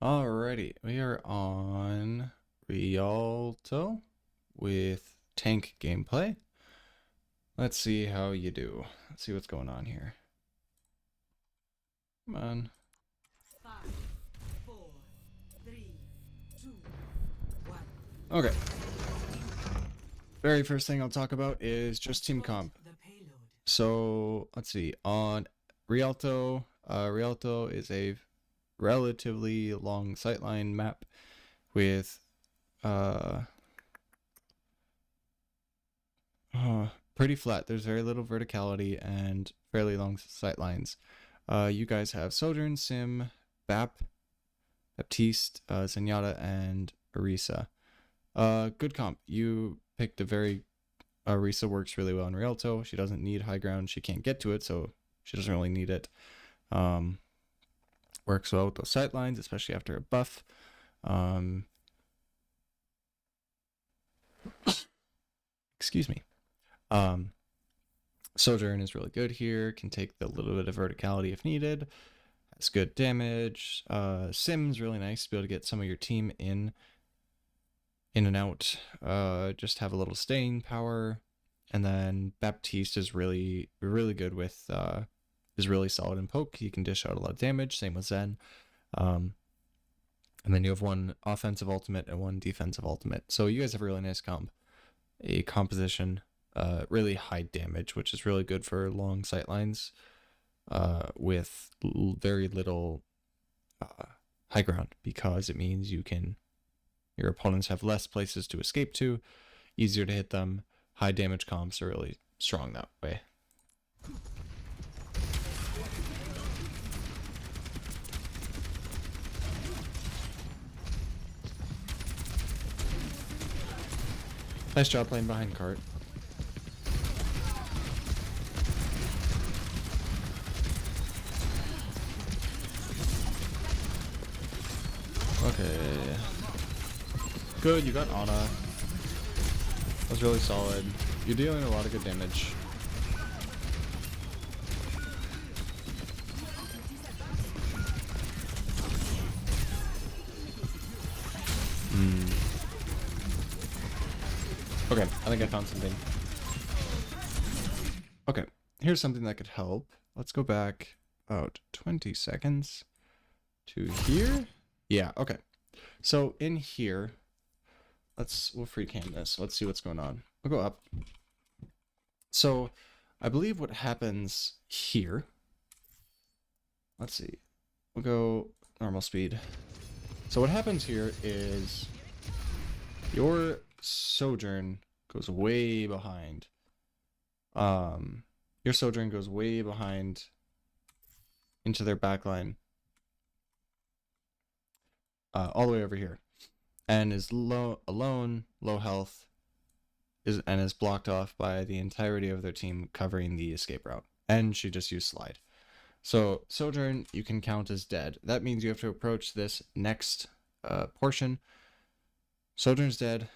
Alrighty, we are on Rialto with tank gameplay. Let's see how you do. Let's see what's going on here. Come on. 5, 4, 3, 2, 1. Okay. Very first thing I'll talk about is just team comp. So let's see. On Rialto, Rialto is a relatively long sightline map with pretty flat. There's very little verticality and fairly long sight lines. You guys have Sojourn, Sim, Baptiste, Zenyatta, and Orisa. Good comp. You picked a very... Orisa works really well in Rialto. She doesn't need high ground. She can't get to it, so she doesn't really need it. Works well with those sight lines, especially after a buff. Excuse me. Sojourn is really good here, can take the little bit of verticality if needed, has good damage. Sim's really nice to be able to get some of your team in and out, just have a little staying power. And then Baptiste is really good with, is really solid in poke. He can dish out a lot of damage, same with Zen. And then you have one offensive ultimate and one defensive ultimate. So you guys have a really nice composition. Really high damage, which is really good for long sight lines, with very little high ground, because it means your opponents have less places to escape to, easier to hit them. High damage comps are really strong that way. Nice job playing behind cart. Okay. Good, you got Ana. That's really solid. You're dealing a lot of good damage. Okay, I think I found something. Okay, here's something that could help. Let's go back about 20 seconds to here. Yeah, okay. So in here, we'll free cam this. Let's see what's going on. We'll go up. So I believe what happens here, let's see, we'll go normal speed. So what happens here is your Sojourn goes way behind. Your Sojourn goes way behind into their backline, all the way over here, and is alone, low health, and is blocked off by the entirety of their team covering the escape route. And she just used slide. So Sojourn, you can count as dead. That means you have to approach this next portion. Sojourn's dead.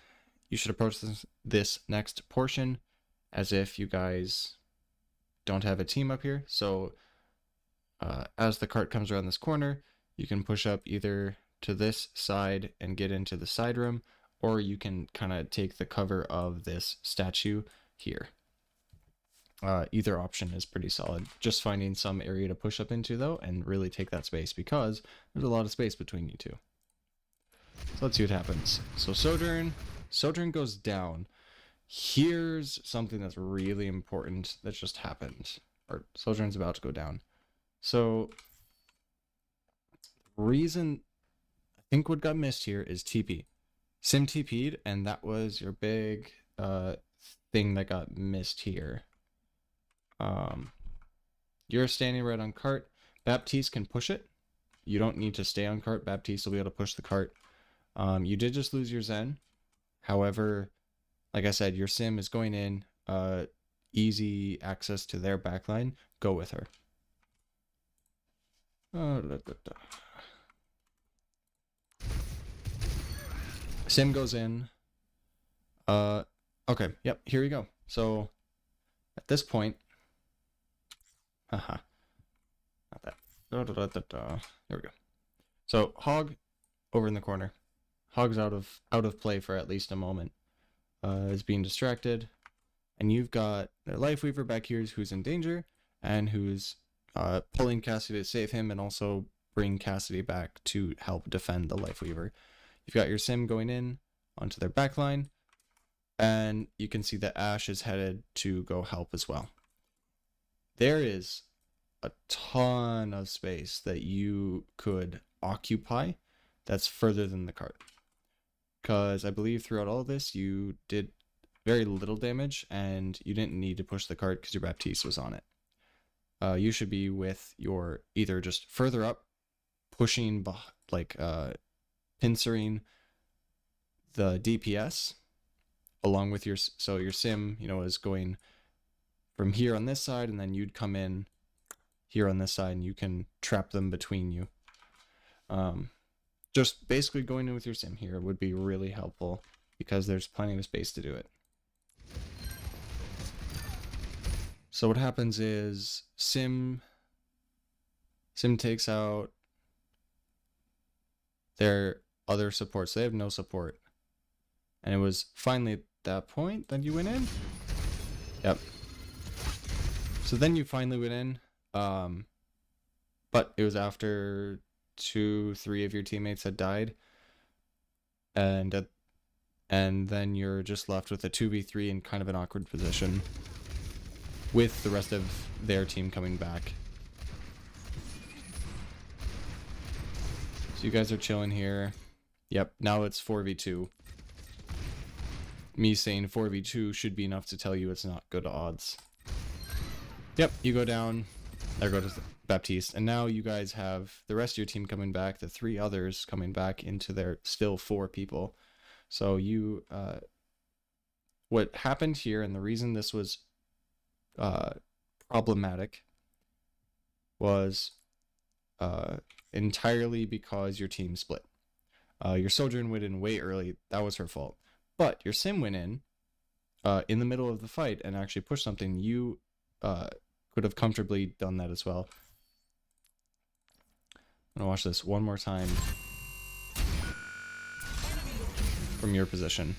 You should approach this next portion as if you guys don't have a team up here. So as the cart comes around this corner, you can push up either to this side and get into the side room, or you can kind of take the cover of this statue here. Either option is pretty solid. Just finding some area to push up into, though, and really take that space, because there's a lot of space between you two. So let's see what happens. So Sojourn goes down. Here's something that's really important that just happened. Or Sojourn's about to go down. So reason I think what got missed here is TP. Sim TP'd, and that was your big thing that got missed here. You're standing right on cart. Baptiste can push it. You don't need to stay on cart. Baptiste will be able to push the cart. You did just lose your Zen. However, like I said, your Sim is going in. Easy access to their backline. Go with her. Sim goes in. Okay, yep, here we go. So at this point, haha, not that. There we go. So Hog over in the corner. Hog's out of play for at least a moment. Is being distracted, and you've got their Lifeweaver back here who's in danger and who's pulling Cassidy to save him and also bring Cassidy back to help defend the Lifeweaver. You've got your Sim going in onto their backline, and you can see that Ash is headed to go help as well. There is a ton of space that you could occupy that's further than the cart. Because I believe throughout all of this, you did very little damage, and you didn't need to push the cart because your Baptiste was on it. You should be with your either just further up, pushing, pincering the DPS, along with your Sim, is going from here on this side, and then you'd come in here on this side, and you can trap them between you. Just basically going in with your Sim here would be really helpful because there's plenty of space to do it. So what happens is Sim takes out their other supports. They have no support. And it was finally at that point that you went in? Yep. So then you finally went in. But it was after 2-3 of your teammates had died, and then you're just left with a 2v3 in kind of an awkward position with the rest of their team coming back. So you guys are chilling here. Yep, now it's 4v2. Me saying 4v2 should be enough to tell you it's not good odds. Yep, you go down. There goes Baptiste. And now you guys have the rest of your team coming back, the 3 others coming back into their still 4 people. So you, what happened here, and the reason this was problematic, was entirely because your team split. Your Sojourn went in way early. That was her fault. But your Sim went in the middle of the fight and actually pushed something. You could have comfortably done that as well. I'm gonna watch this one more time from your position.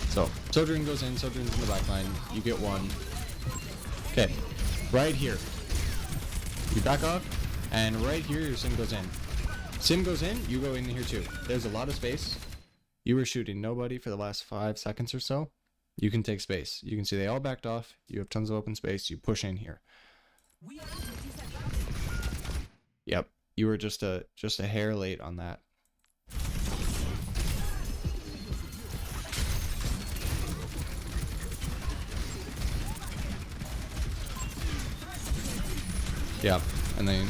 So Sojourn goes in, Sojourn's in the back line, you get one. Okay, right here. You back off, and right here your Sim goes in. Sim goes in, you go in here too. There's a lot of space. You were shooting nobody for the last 5 seconds or so. You can take space. You can see they all backed off. You have tons of open space. You push in here. Yep, you were just a hair late on that. Yeah, and then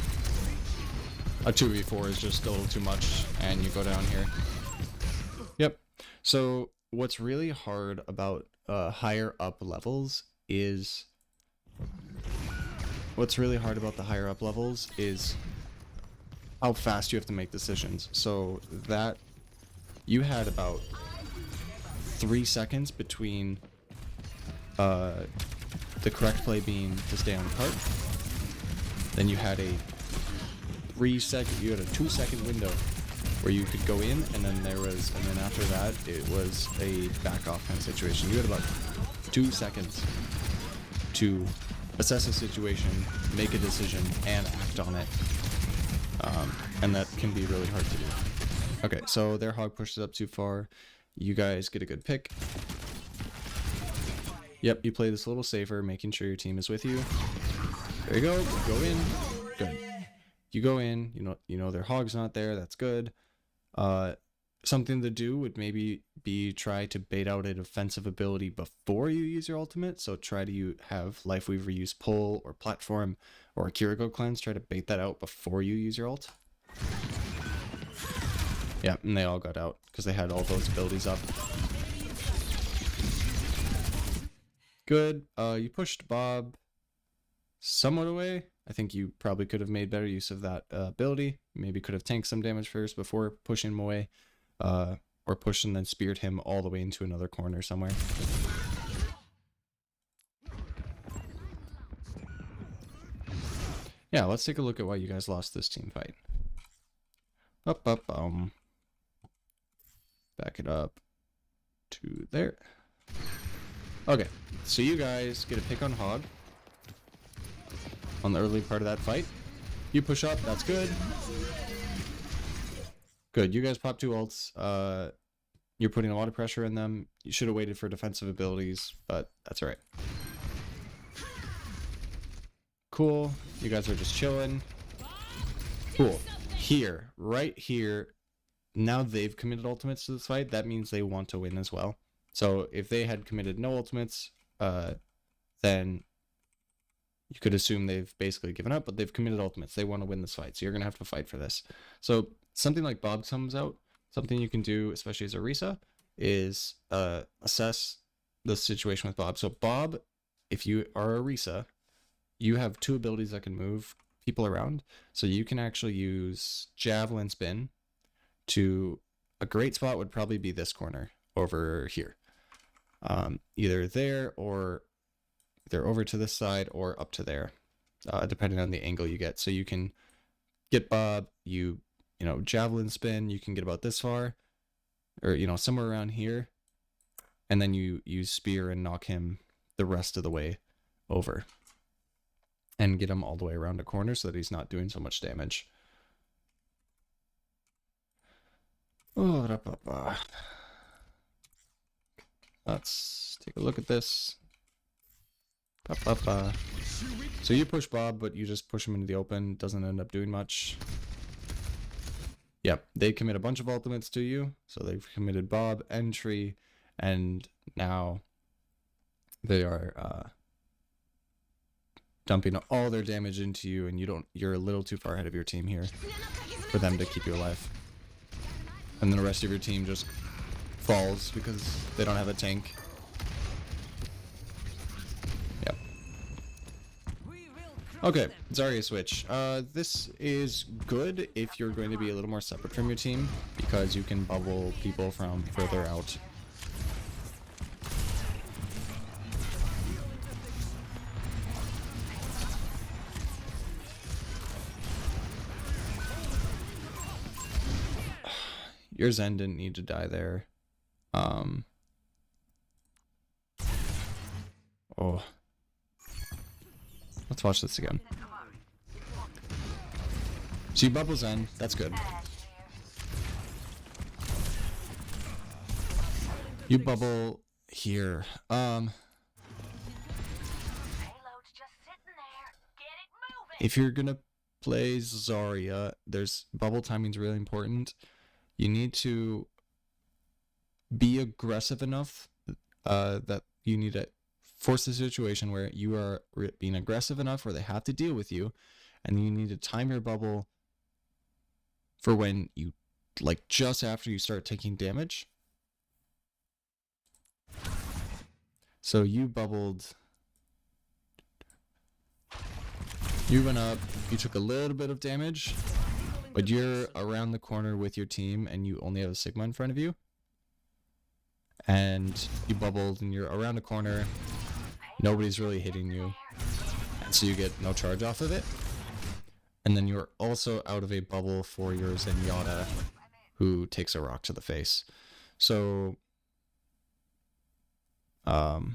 a 2v4 is just a little too much, and you go down here. Yep. So what's really hard about higher up levels is how fast you have to make decisions. So that you had about 3 seconds between the correct play being to stay on the cart. Then you had a 2-second window where you could go in, and then after that it was a back off kind of situation. You had about 2 seconds to assess a situation, make a decision, and act on it. And that can be really hard to do. Okay, so their hog pushed it up too far. You guys get a good pick. Yep, you play this a little safer, making sure your team is with you. There you go. You go in. Good. You go in. You know their hog's not there. That's good. Something to do would maybe be try to bait out a defensive ability before you use your ultimate. So try to have Lifeweaver use pull or platform or Kiriko cleanse. Try to bait that out before you use your ult. Yeah, and they all got out because they had all those abilities up. Good. You pushed Bob somewhat away. I think you probably could have made better use of that ability. Maybe could have tanked some damage first before pushing him away. Or pushed and then speared him all the way into another corner somewhere. Yeah, let's take a look at why you guys lost this team fight. Back it up to there. Okay, so you guys get a pick on Hog on the early part of that fight. You push up, that's good. Good, you guys pop 2 ults. You're putting a lot of pressure in them. You should have waited for defensive abilities, but that's alright. Cool, you guys are just chilling. Cool. Here, right here, now they've committed ultimates to this fight. That means they want to win as well. So if they had committed no ultimates, then you could assume they've basically given up, but they've committed ultimates. They want to win this fight, so you're going to have to fight for this. So something like Bob comes out. Something you can do, especially as a Risa, is assess the situation with Bob. So Bob, if you are a Risa, you have 2 abilities that can move people around. So you can actually use Javelin Spin to... A great spot would probably be this corner over here. Either there or they're over to this side or up to there, depending on the angle you get. So you can get Bob, you know, Javelin Spin, you can get about this far, or, you know, somewhere around here, and then you use Spear and knock him the rest of the way over, and get him all the way around a corner so that he's not doing so much damage. Let's take a look at this. So you push Bob, but you just push him into the open, doesn't end up doing much. Yep, they commit a bunch of ultimates to you. So they've committed Bob, Entry, and now they are dumping all their damage into you, and you're a little too far ahead of your team here for them to keep you alive. And then the rest of your team just falls because they don't have a tank. Yep. Okay, Zarya switch. This is good if you're going to be a little more separate from your team, because you can bubble people from further out. Your Zen didn't need to die there. Oh. Let's watch this again. So you bubble Zen, that's good. You bubble here. If you're gonna play Zarya, there's bubble timing's really important. You need to be aggressive enough that you need to force the situation where you are being aggressive enough where they have to deal with you, and you need to time your bubble for when you, like, just after you start taking damage. So you bubbled, you went up, you took a little bit of damage, but you're around the corner with your team and you only have a Sigma in front of you. And you bubbled and you're around a corner, nobody's really hitting you, and so you get no charge off of it. And then you're also out of a bubble for your Zenyatta, who takes a rock to the face. So you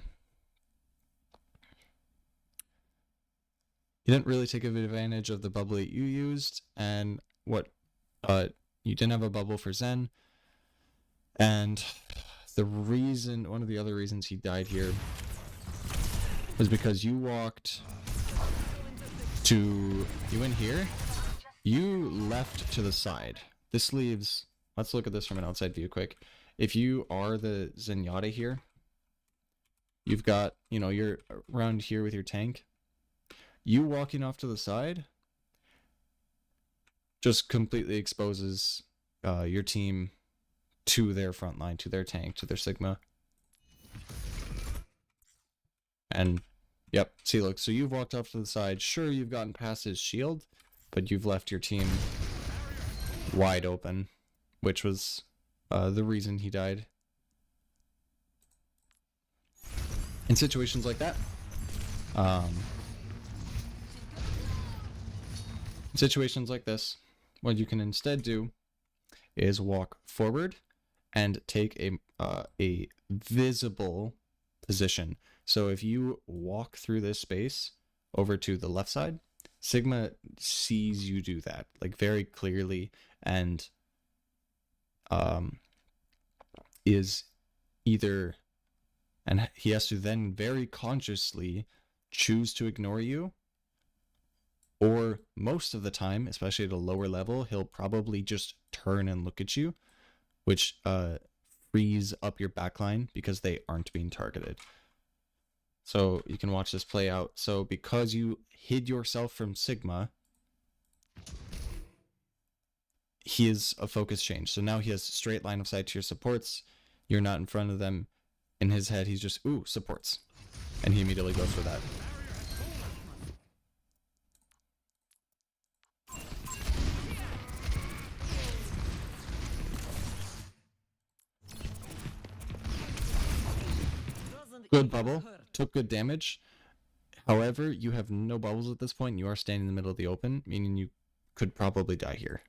didn't really take advantage of the bubble that you used, and you didn't have a bubble for Zen. And one of the other reasons he died here was because you walked to, you went here, you left to the side. This leaves, let's look at this from an outside view quick. If you are the Zenyatta here, you've got, you know, you're around here with your tank. You walking off to the side just completely exposes your team to their front line, to their tank, to their Sigma. And yep, see, look, so you've walked off to the side. Sure, you've gotten past his shield, but you've left your team wide open, which was the reason he died. In situations like that, situations like this, what you can instead do is walk forward and take a visible position. So if you walk through this space over to the left side, Sigma sees you do that like very clearly, and is either, and he has to then very consciously choose to ignore you, or most of the time, especially at a lower level, he'll probably just turn and look at you, which frees up your backline because they aren't being targeted. So you can watch this play out. So because you hid yourself from Sigma, he is a focus change. So now he has straight line of sight to your supports. You're not in front of them. In his head, he's just, ooh, supports. And he immediately goes for that. Good bubble. Took good damage. However, you have no bubbles at this point. You are standing in the middle of the open, meaning you could probably die here.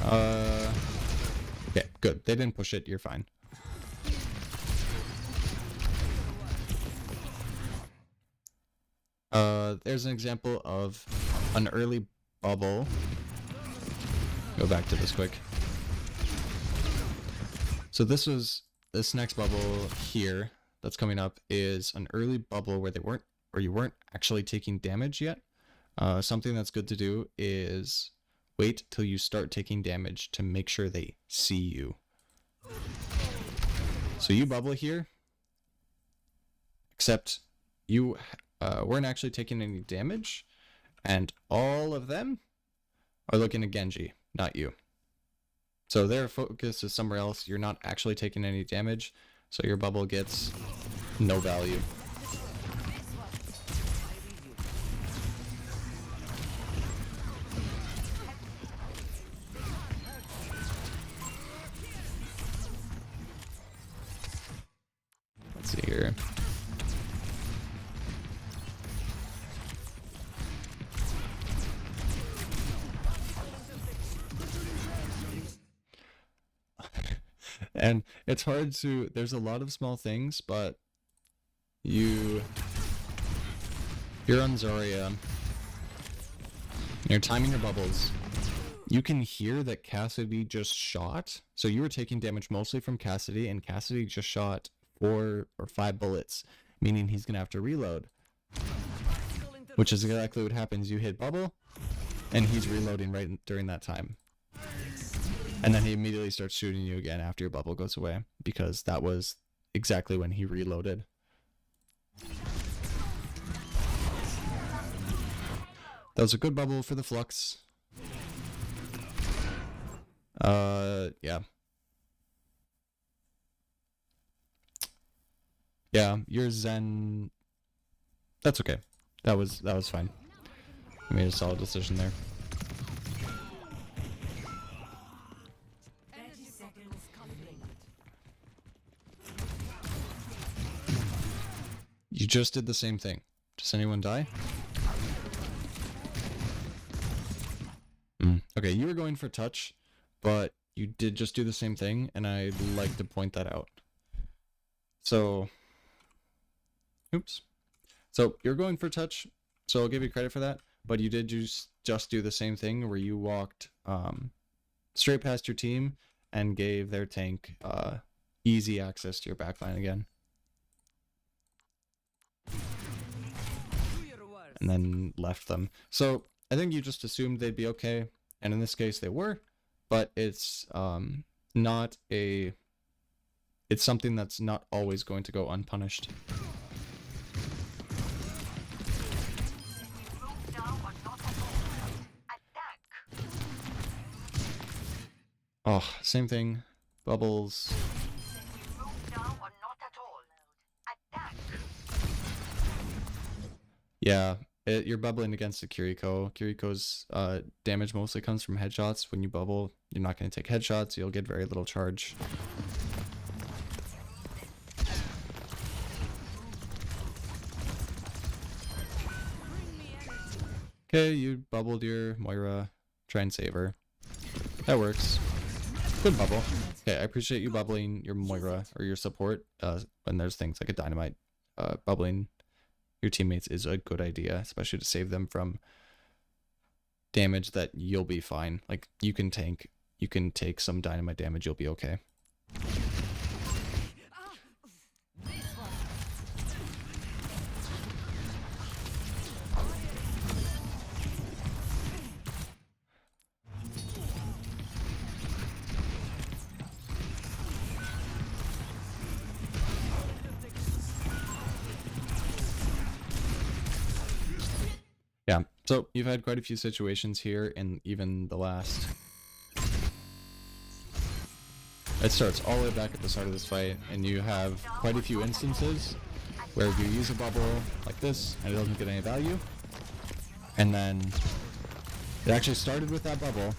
Okay, good. They didn't push it. You're fine. There's an example of an early bubble. Go back to this quick. So this next bubble here that's coming up is an early bubble where you weren't actually taking damage yet. Something that's good to do is wait till you start taking damage to make sure they see you. So you bubble here, except you weren't actually taking any damage, and all of them are looking at Genji, not you. So their focus is somewhere else. You're not actually taking any damage, so your bubble gets no value. Let's see here. And it's hard to, there's a lot of small things, but you're on Zarya, you're timing your bubbles. You can hear that Cassidy just shot, so you were taking damage mostly from Cassidy, and Cassidy just shot 4 or 5 bullets, meaning he's gonna have to reload. Which is exactly what happens. You hit bubble, and he's reloading right during that time. And then he immediately starts shooting you again after your bubble goes away, because that was exactly when he reloaded. That was a good bubble for the Flux. Yeah. Yeah, your Zen... That's okay. That was fine. You made a solid decision there. You just did the same thing. Does anyone die? Okay, you were going for touch, but you did just do the same thing, and I'd like to point that out. So, oops. So you're going for touch, so I'll give you credit for that, but you did just do the same thing where you walked straight past your team and gave their tank easy access to your backline again. And then left them. So I think you just assumed they'd be okay, and in this case they were, but it's not a... It's something that's not always going to go unpunished. Oh, same thing. Bubbles. Yeah, you're bubbling against the Kiriko. Kiriko's damage mostly comes from headshots. When you bubble, you're not going to take headshots. You'll get very little charge. Okay, you bubbled your Moira. Try and save her. That works. Good bubble. Okay, I appreciate you bubbling your Moira or your support. When there's things like a dynamite, bubbling your teammates is a good idea, especially to save them from damage that you'll be fine. Like you can take some dynamite damage, you'll be okay. Yeah, so you've had quite a few situations here in even the last... It starts all the way back at the start of this fight, and you have quite a few instances where you use a bubble like this, and it doesn't get any value. And then it actually started with that bubble,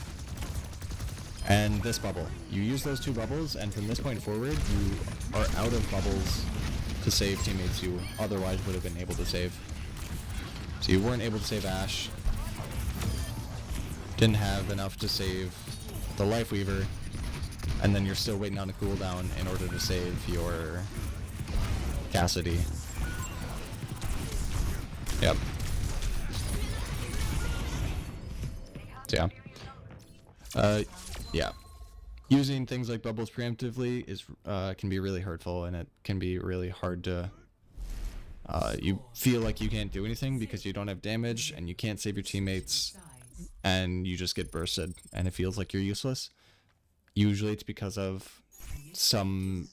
and this bubble. You use those two bubbles, and from this point forward, you are out of bubbles to save teammates you otherwise would have been able to save. So you weren't able to save Ashe. Didn't have enough to save the Life Weaver. And then you're still waiting on a cooldown in order to save your Cassidy. Yep. So yeah. Yeah. Using things like bubbles preemptively is can be really hurtful, and it can be really hard to... you feel like you can't do anything because you don't have damage and you can't save your teammates, and you just get bursted and it feels like you're useless. Usually it's because of some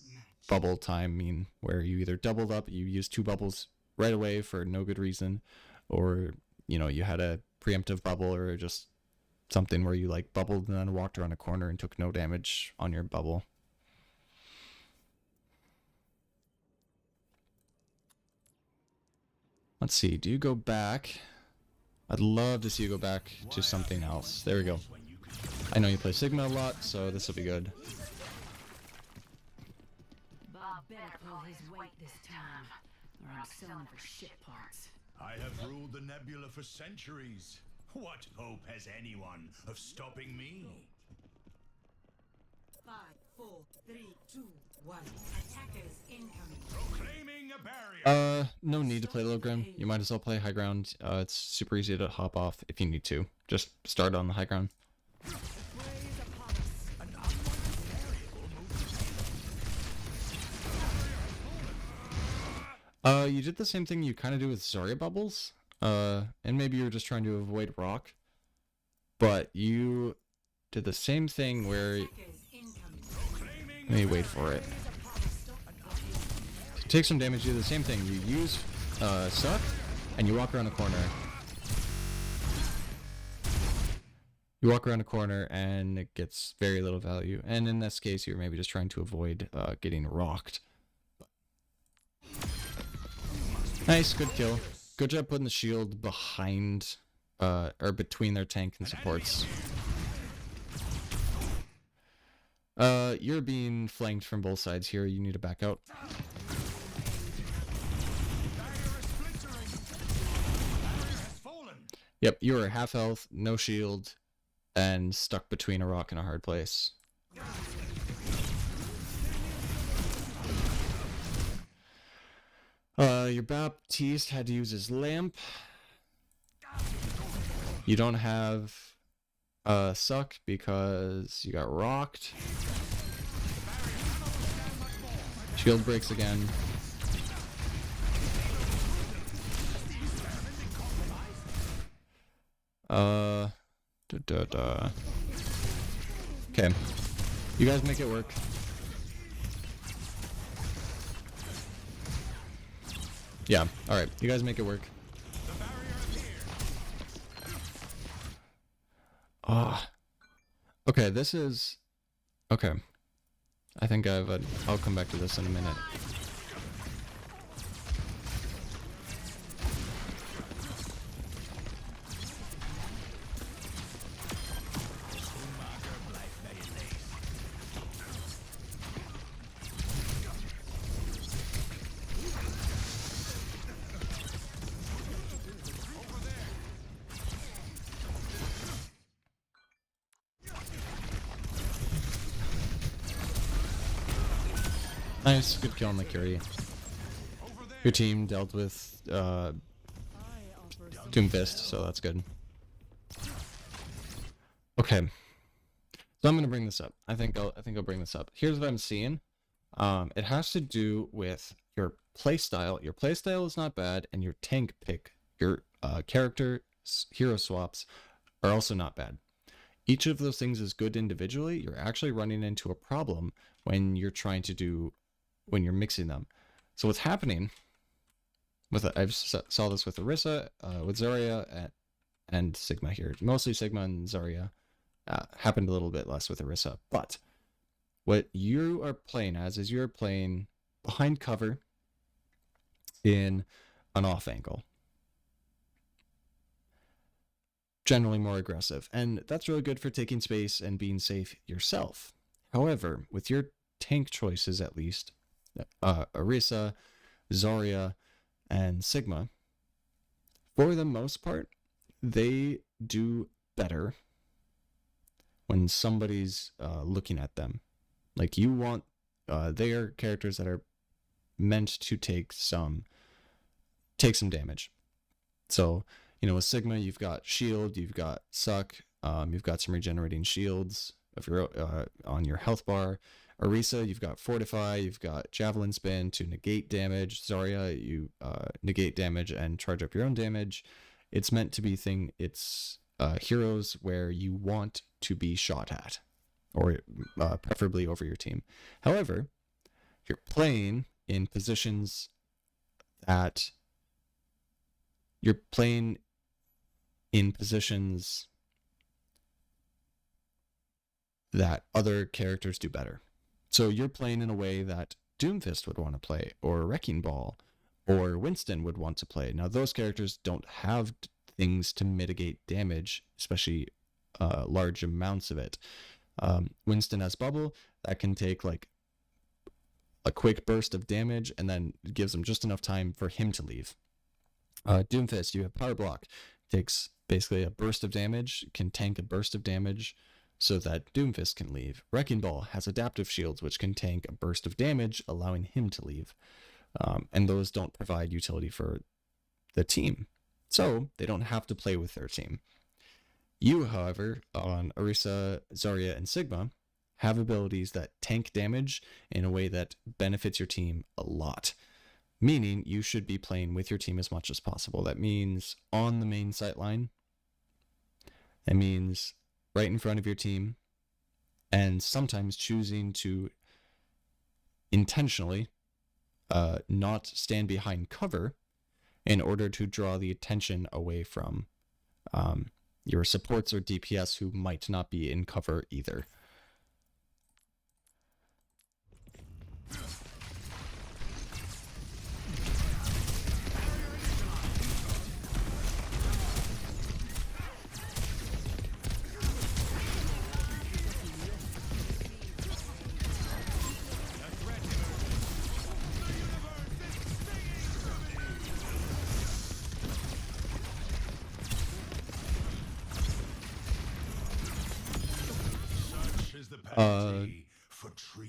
bubble timing where you either doubled up, you used two bubbles right away for no good reason, or you know, you had a preemptive bubble, or just something where you like bubbled and then walked around a corner and took no damage on your bubble. Let's see, do you go back? I'd love to see you go back to something else. There we go. I know you play Sigma a lot, so this will be good. Bob better pull his weight this time, or I'm selling for shit parts. I have ruled the nebula for centuries. What hope has anyone of stopping me? 5, 4, 3, 2, 1. Attackers incoming. Proclaiming a barrier. No need to play low ground. You might as well play high ground. It's super easy to hop off if you need to. Just start on the high ground. You did the same thing you kind of do with Zarya bubbles. And maybe you're just trying to avoid rock. But you did the same thing where... Let me wait for it. To take some damage, you do the same thing. You use suck, and you walk around a corner. You walk around a corner, and it gets very little value. And in this case, you're maybe just trying to avoid getting rocked. Nice, good kill. Good job putting the shield behind, or between their tank and supports. You're being flanked from both sides here. You need to back out. Yep, you are half health, no shield, and stuck between a rock and a hard place. Your Baptiste had to use his lamp. You don't have suck because you got rocked. Shield breaks again. Okay. You guys make it work. Yeah, alright. You guys make it work. Ah. Okay, this is... Okay. I think I'll come back to this in a minute. Nice, good kill on the Curie. Your team dealt with Doomfist, so that's good. Okay, so I'm gonna bring this up. I think I'll bring this up. Here's what I'm seeing. It has to do with your playstyle. Your playstyle is not bad, and your tank pick, your character hero swaps, are also not bad. Each of those things is good individually. You're actually running into a problem when you're when you're mixing them. So what's happening with I've saw this with Orisa, with Zarya, and Sigma here. Mostly Sigma and Zarya. Happened a little bit less with Orisa, but what you are playing as is you're playing behind cover in an off angle. Generally more aggressive, and that's really good for taking space and being safe yourself. However, with your tank choices, at least, Orisa, Zarya, and Sigma, for the most part, they do better when somebody's looking at them. Like, you want, they are characters that are meant to take some damage. So, with Sigma, you've got shield, you've got suck, you've got some regenerating shields if you're on your health bar. Orisa, you've got fortify, you've got javelin spin to negate damage. Zarya, you negate damage and charge up your own damage. It's meant to be heroes where you want to be shot at, or preferably over your team. However, you're playing in positions that other characters do better. So you're playing in a way that Doomfist would want to play, or Wrecking Ball, or Winston would want to play. Now, those characters don't have things to mitigate damage, especially large amounts of it. Winston has Bubble that can take like a quick burst of damage, and then gives him just enough time for him to leave. Doomfist, you have Power Block, takes basically a burst of damage, can tank a burst of damage so that Doomfist can leave. Wrecking Ball has Adaptive Shields, which can tank a burst of damage, allowing him to leave. And those don't provide utility for the team, so they don't have to play with their team. You, however, on Orisa, Zarya, and Sigma, have abilities that tank damage in a way that benefits your team a lot. Meaning you should be playing with your team as much as possible. That means on the main sight line. That means right in front of your team. And sometimes choosing to intentionally not stand behind cover in order to draw the attention away from your supports or DPS who might not be in cover either.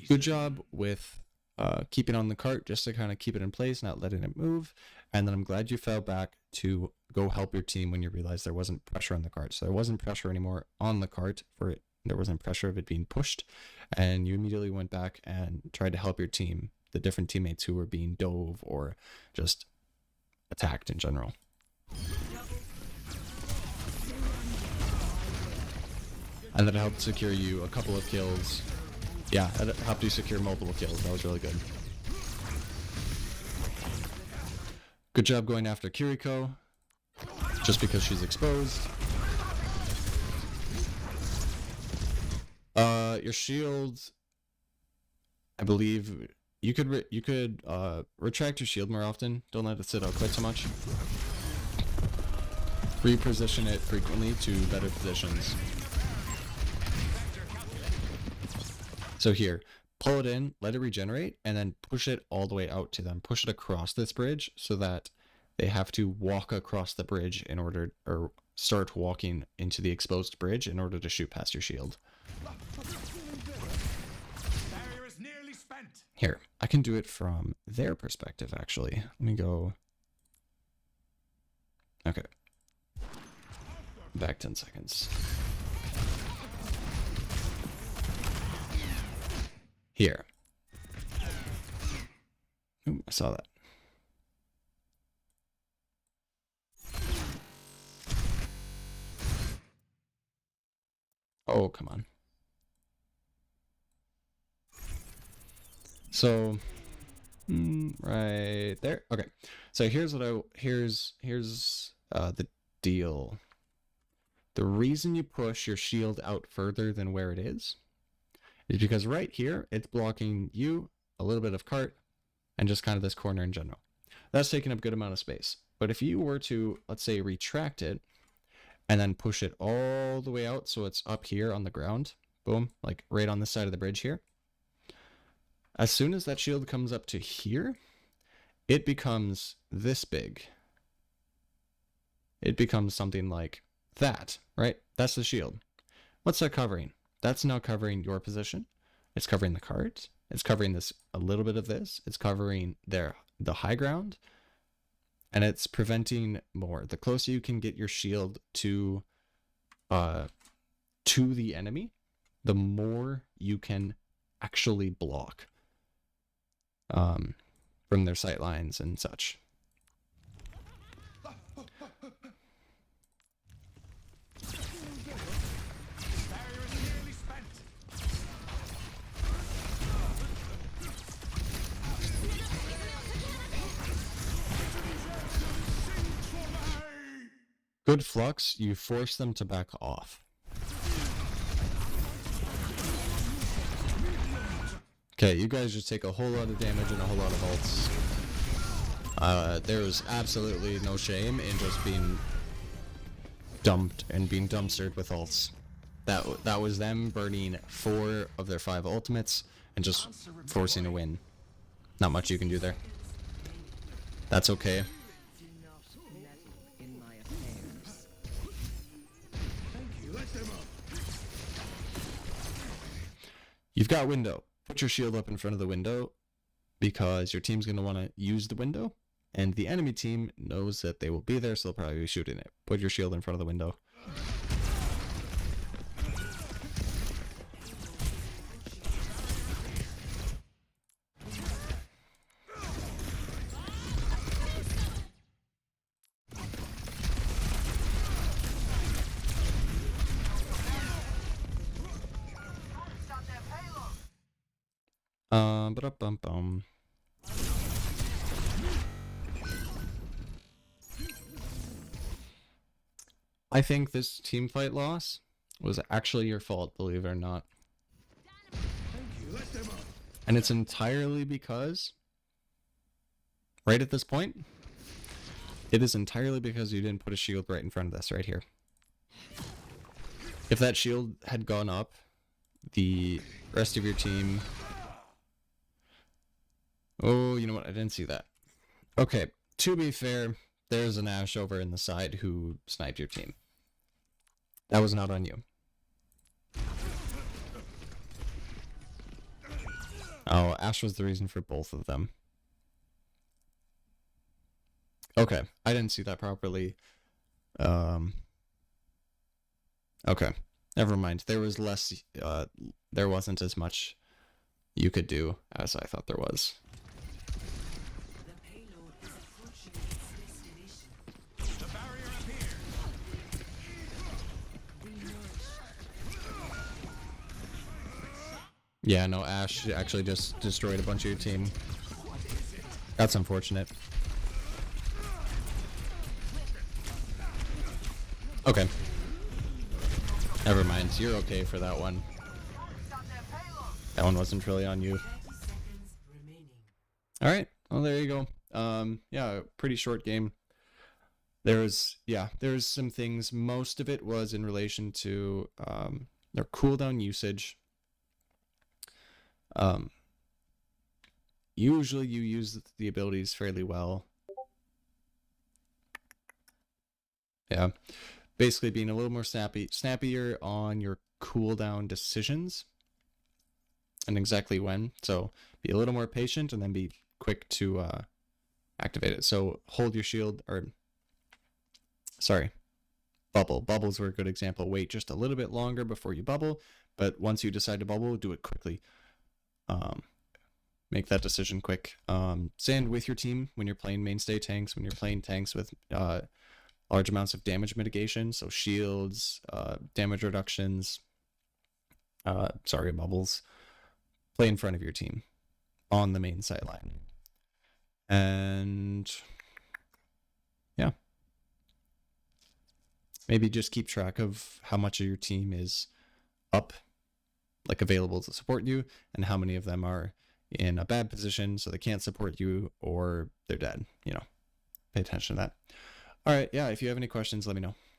Good job with keeping on the cart just to kind of keep it in place, not letting it move. And then I'm glad you fell back to go help your team when you realized there wasn't pressure on the cart. So there wasn't pressure anymore on the cart, there wasn't pressure of it being pushed. And you immediately went back and tried to help your team, the different teammates who were being dove or just attacked in general. And that helped secure you a couple of kills. Yeah, that helped you secure multiple kills. That was really good. Good job going after Kiriko, just because she's exposed. Your shield, I believe you could retract your shield more often. Don't let it sit out quite so much. Reposition it frequently to better positions. So here, pull it in, let it regenerate, and then push it all the way out to them. Push it across this bridge so that they have to walk across the bridge in order, or start walking into the exposed bridge in order to shoot past your shield. Barrier is nearly spent. spent. Here, I can do it from their perspective, actually. Let me go. Okay. Back 10 seconds. Here. Ooh, I saw that. Oh, come on. So, right there. Okay. So here's what here's the deal. The reason you push your shield out further than where it is because right here it's blocking you, a little bit of cart, and just kind of this corner in general. That's taking up a good amount of space. But if you were to, let's say, retract it and then push it all the way out so it's up here on the ground, boom, like right on this side of the bridge here. As soon as that shield comes up to here, it becomes this big. It becomes something like that, right? That's the shield. What's that covering? That's now covering your position. It's covering the cart. It's covering this, a little bit of this. It's covering the high ground. And it's preventing more. The closer you can get your shield to the enemy, the more you can actually block from their sight lines and such. Barrier is nearly spent. Good flux, you force them to back off. Okay, you guys just take a whole lot of damage and a whole lot of ults. There was absolutely no shame in just being dumped and being dumpstered with ults. That was them burning 4 of their 5 ultimates and just forcing a win. Not much you can do there. That's okay. Do not meddle in my affairs. Thank you. Let them up. You've got window. Put your shield up in front of the window because your team's going to want to use the window, and the enemy team knows that they will be there, so they'll probably be shooting it. Put your shield in front of the window. Ba-da-bum-bum. I think this team fight loss was actually your fault, believe it or not. Thank you. Let them up. And it's entirely because, right at this point, it is entirely because you didn't put a shield right in front of this, right here. If that shield had gone up, the rest of your team... Oh, you know what? I didn't see that. Okay, to be fair, there's an Ashe over in the side who sniped your team. That was not on you. Oh, Ashe was the reason for both of them. Okay, I didn't see that properly. Okay, never mind. There was less, there wasn't as much you could do as I thought there was. The payload is approaching its destination. The barrier appears. Yeah, no, Ashe actually just destroyed a bunch of your team. That's unfortunate. Okay. Never mind, you're okay for that one. That one wasn't really on you. 30 seconds remaining. Alright, well there you go. Yeah, pretty short game. There's some things. Most of it was in relation to their cooldown usage. Usually you use the abilities fairly well. Yeah. Basically being a little more snappier on your cooldown decisions. and exactly when. So be a little more patient and then be quick to activate it. So hold your shield, or sorry, bubble. Bubbles were a good example. Wait just a little bit longer before you bubble, but once you decide to bubble, do it quickly. Make that decision quick. Stand with your team when you're playing mainstay tanks, when you're playing tanks with large amounts of damage mitigation, so shields, damage reductions, bubbles. Play in front of your team on the main sight line. And yeah, maybe just keep track of how much of your team is up, like available to support you, and how many of them are in a bad position so they can't support you or they're dead. Pay attention to that. All right, yeah, if you have any questions, let me know.